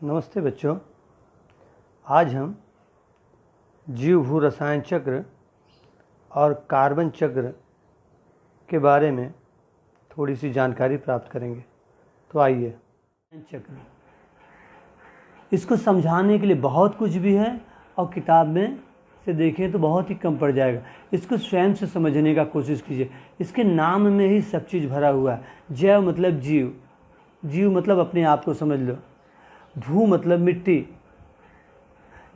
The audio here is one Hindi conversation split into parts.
नमस्ते बच्चों। आज हम जीव भू रसायन चक्र और कार्बन चक्र के बारे में थोड़ी सी जानकारी प्राप्त करेंगे। तो आइए, चक्र इसको समझाने के लिए बहुत कुछ भी है और किताब में से देखें तो बहुत ही कम पड़ जाएगा। इसको स्वयं से समझने का कोशिश कीजिए। इसके नाम में ही सब चीज़ भरा हुआ है। जैव मतलब जीव, जीव मतलब अपने आप को समझ लो। भू मतलब मिट्टी,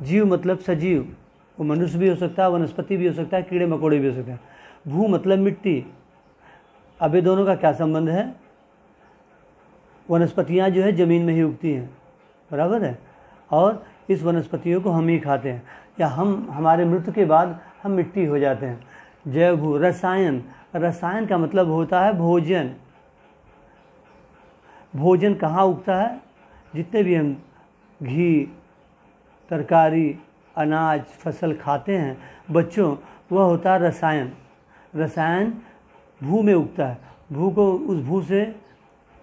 जीव मतलब सजीव, वो मनुष्य भी हो सकता है, वनस्पति भी हो सकता है, कीड़े मकोड़े भी हो सकते हैं। भू मतलब मिट्टी। अब ये दोनों का क्या संबंध है? वनस्पतियाँ जो है ज़मीन में ही उगती हैं, बराबर है, और इस वनस्पतियों को हम ही खाते हैं, या हमारे मृत्यु के बाद हम मिट्टी हो जाते हैं। जैव भू रसायन, रसायन का मतलब होता है भोजन। भोजन कहाँ उगता है? जितने भी हम घी, तरकारी, अनाज, फसल खाते हैं बच्चों, वह होता है रसायन। रसायन भू में उगता है। उस भू से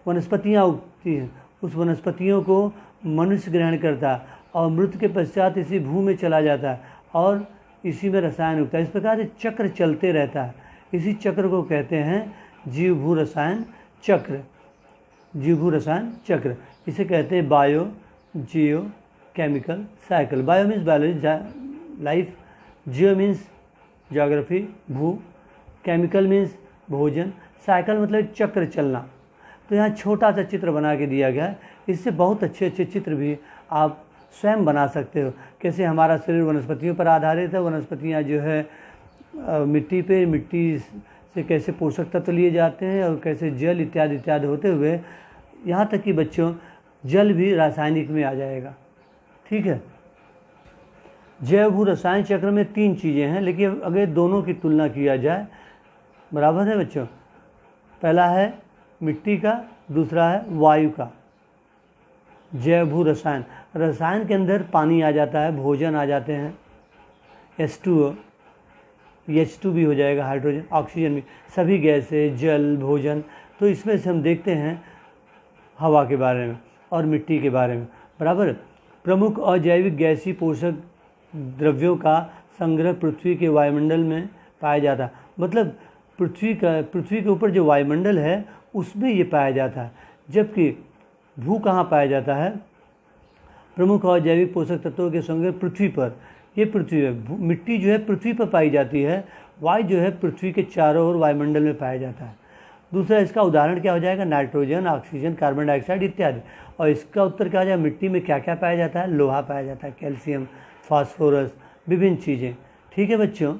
वनस्पतियाँ उगती हैं, उस वनस्पतियों को मनुष्य ग्रहण करता है और मृत्यु के पश्चात इसी भू में चला जाता है और इसी में रसायन उगता है। इस प्रकार से चक्र चलते रहता है। इसी चक्र को कहते हैं जीव भू रसायन चक्र। जीव भू रसायन चक्र इसे कहते हैं biogeochemical cycle. Bio means biology life, geo means geography भू, केमिकल मीन्स भोजन, साइकिल मतलब चक्र चलना। तो यहाँ छोटा सा चित्र बना के दिया गया है। इससे बहुत अच्छे अच्छे चित्र भी आप स्वयं बना सकते हो। कैसे हमारा शरीर वनस्पतियों पर आधारित है, वनस्पतियाँ जो है मिट्टी से कैसे पोषक तत्व लिए जाते हैं और कैसे जल इत्यादि इत्यादि होते हुए यहाँ तक कि बच्चों जल भी रासायनिक में आ जाएगा। ठीक है। जैव भू रसायन चक्र में 3 चीज़ें हैं, लेकिन अगर दोनों की तुलना किया जाए, बराबर है बच्चों। पहला है मिट्टी का, दूसरा है वायु का। जैव भू रसायन, रसायन के अंदर पानी आ जाता है, भोजन आ जाते हैं, H2O, H2 भी हो जाएगा, हाइड्रोजन, ऑक्सीजन भी, सभी गैसें, जल, भोजन। तो इसमें से हम देखते हैं हवा के बारे में और मिट्टी के बारे में, बराबर। प्रमुख अजैविक गैसीय पोषक द्रव्यों का संग्रह पृथ्वी के वायुमंडल में पाया जाता है। मतलब पृथ्वी के ऊपर जो वायुमंडल है उसमें ये पाया जाता है। जबकि भू कहाँ पाया जाता है? प्रमुख अजैविक पोषक तत्वों के संग्रह पृथ्वी पर, ये पृथ्वी है। मिट्टी जो है पृथ्वी पर पाई जाती है, वायु जो है पृथ्वी के चारों ओर वायुमंडल में पाया जाता है। दूसरा इसका उदाहरण क्या हो जाएगा? नाइट्रोजन, ऑक्सीजन, कार्बन डाइऑक्साइड इत्यादि। और इसका उत्तर क्या हो जाएगा? मिट्टी में क्या क्या पाया जाता है? लोहा पाया जाता है, कैल्शियम, फास्फोरस, विभिन्न चीज़ें। ठीक है बच्चों।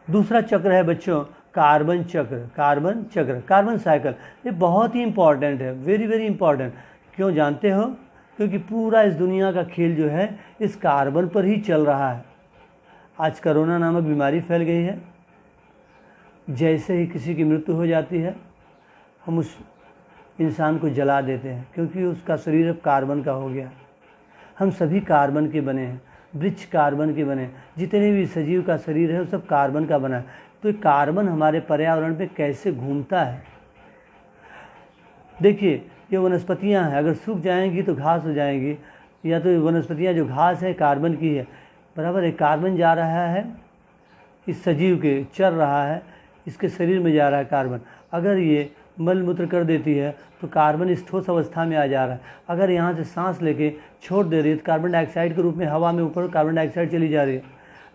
दूसरा चक्र है बच्चों कार्बन चक्र। कार्बन चक्र, कार्बन साइकिल, ये बहुत ही इंपॉर्टेंट है, वेरी वेरी इंपॉर्टेंट। क्यों जानते हो? क्योंकि पूरा इस दुनिया का खेल जो है इस कार्बन पर ही चल रहा है। आज कोरोना नामक बीमारी फैल गई है। जैसे ही किसी की मृत्यु हो जाती है, हम उस इंसान को जला देते हैं, क्योंकि उसका शरीर अब कार्बन का हो गया। हम सभी कार्बन के बने हैं, वृक्ष कार्बन के बने हैं, जितने भी सजीव का शरीर है वो सब कार्बन का बना है। तो कार्बन हमारे पर्यावरण पे कैसे घूमता है। देखिए, ये वनस्पतियाँ हैं, अगर सूख जाएंगी तो घास हो जाएंगी, या तो वनस्पतियाँ जो घास है कार्बन की है, बराबर है। कार्बन जा रहा है इस सजीव के, चल रहा है, इसके शरीर में जा रहा है कार्बन। अगर ये मल मूत्र कर देती है तो कार्बन इस ठोस अवस्था में आ जा रहा है। अगर यहाँ से सांस लेके छोड़ दे रही है तो कार्बन डाइऑक्साइड के रूप में हवा में ऊपर कार्बन डाइऑक्साइड चली जा रही है।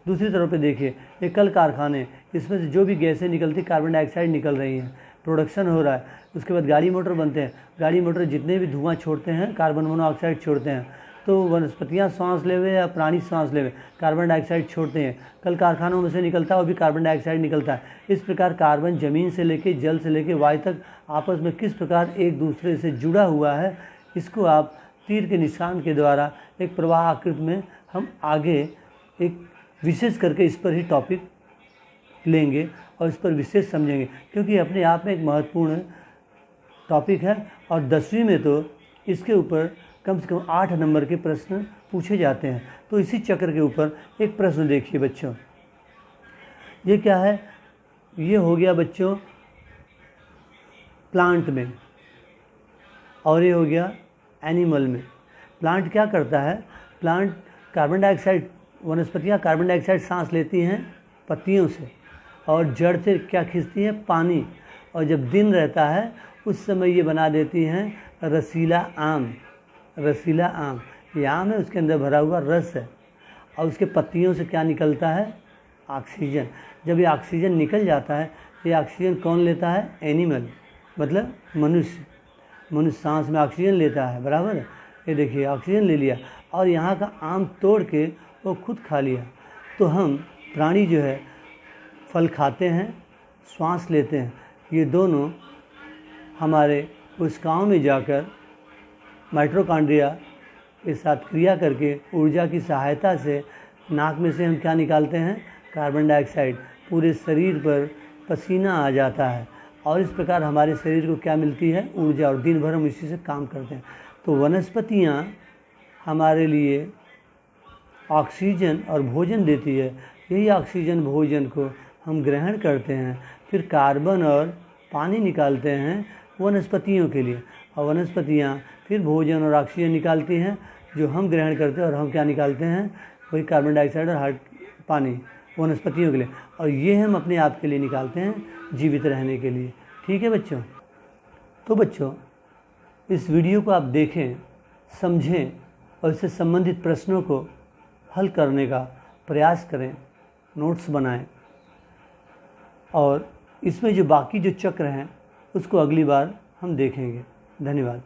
दूसरी तरफ पे देखिए, ये कल कारखाने, इसमें से जो भी गैसें निकलती कार्बन डाइऑक्साइड निकल रही हैं, प्रोडक्शन हो रहा है। उसके बाद गाड़ी मोटर बनते हैं, गाड़ी मोटर जितने भी धुआं छोड़ते हैं कार्बन मोनोऑक्साइड छोड़ते हैं। तो वनस्पतियाँ सांस लेवे या प्राणी सांस लेवे कार्बन डाइऑक्साइड छोड़ते हैं। कल कारखानों में से निकलता है वो भी कार्बन डाइऑक्साइड निकलता है। इस प्रकार कार्बन जमीन से लेके जल से लेके वायु तक आपस में किस प्रकार एक दूसरे से जुड़ा हुआ है, इसको आप तीर के निशान के द्वारा एक प्रवाह आकृति में हम आगे एक विशेष करके इस पर ही टॉपिक लेंगे और इस पर विशेष समझेंगे, क्योंकि अपने आप में एक महत्वपूर्ण टॉपिक है। और 10वीं में तो इसके ऊपर कम से कम 8 नंबर के प्रश्न पूछे जाते हैं। तो इसी चक्र के ऊपर एक प्रश्न देखिए बच्चों, ये क्या है? ये हो गया बच्चों प्लांट में, और ये हो गया एनिमल में। प्लांट क्या करता है, प्लांट कार्बन डाइऑक्साइड, वनस्पतियाँ कार्बन डाइऑक्साइड सांस लेती हैं पत्तियों से, और जड़ से क्या खींचती है, पानी। और जब दिन रहता है उस समय ये बना देती हैं रसीला आम। रसीला आम, ये आम है, उसके अंदर भरा हुआ रस है, और उसके पत्तियों से क्या निकलता है, ऑक्सीजन। जब ये ऑक्सीजन निकल जाता है, ये ऑक्सीजन कौन लेता है, एनिमल, मतलब मनुष्य। मनुष्य सांस में ऑक्सीजन लेता है, बराबर है। ये देखिए ऑक्सीजन ले लिया और यहाँ का आम तोड़ के वो खुद खा लिया। तो हम प्राणी जो है फल खाते हैं, श्वास लेते हैं, ये दोनों हमारे कोशिकाओं में जाकर माइटोकॉन्ड्रिया के साथ क्रिया करके ऊर्जा की सहायता से नाक में से हम क्या निकालते हैं, कार्बन डाइऑक्साइड। पूरे शरीर पर पसीना आ जाता है और इस प्रकार हमारे शरीर को क्या मिलती है, ऊर्जा, और दिन भर हम इसी से काम करते हैं। तो वनस्पतियाँ हमारे लिए ऑक्सीजन और भोजन देती है। यही ऑक्सीजन भोजन को हम ग्रहण करते हैं, फिर कार्बन और पानी निकालते हैं वनस्पतियों के लिए, और वनस्पतियाँ फिर भोजन और ऑक्सीजन निकालती हैं जो हम ग्रहण करते हैं, और हम क्या निकालते हैं, वही कार्बन डाइऑक्साइड और पानी वनस्पतियों के लिए, और ये हम अपने आप के लिए निकालते हैं जीवित रहने के लिए। ठीक है बच्चों। तो बच्चों इस वीडियो को आप देखें, समझें और इससे संबंधित प्रश्नों को हल करने का प्रयास करें, नोट्स बनाएं, और इसमें जो बाकी जो चक्र हैं उसको अगली बार हम देखेंगे। धन्यवाद।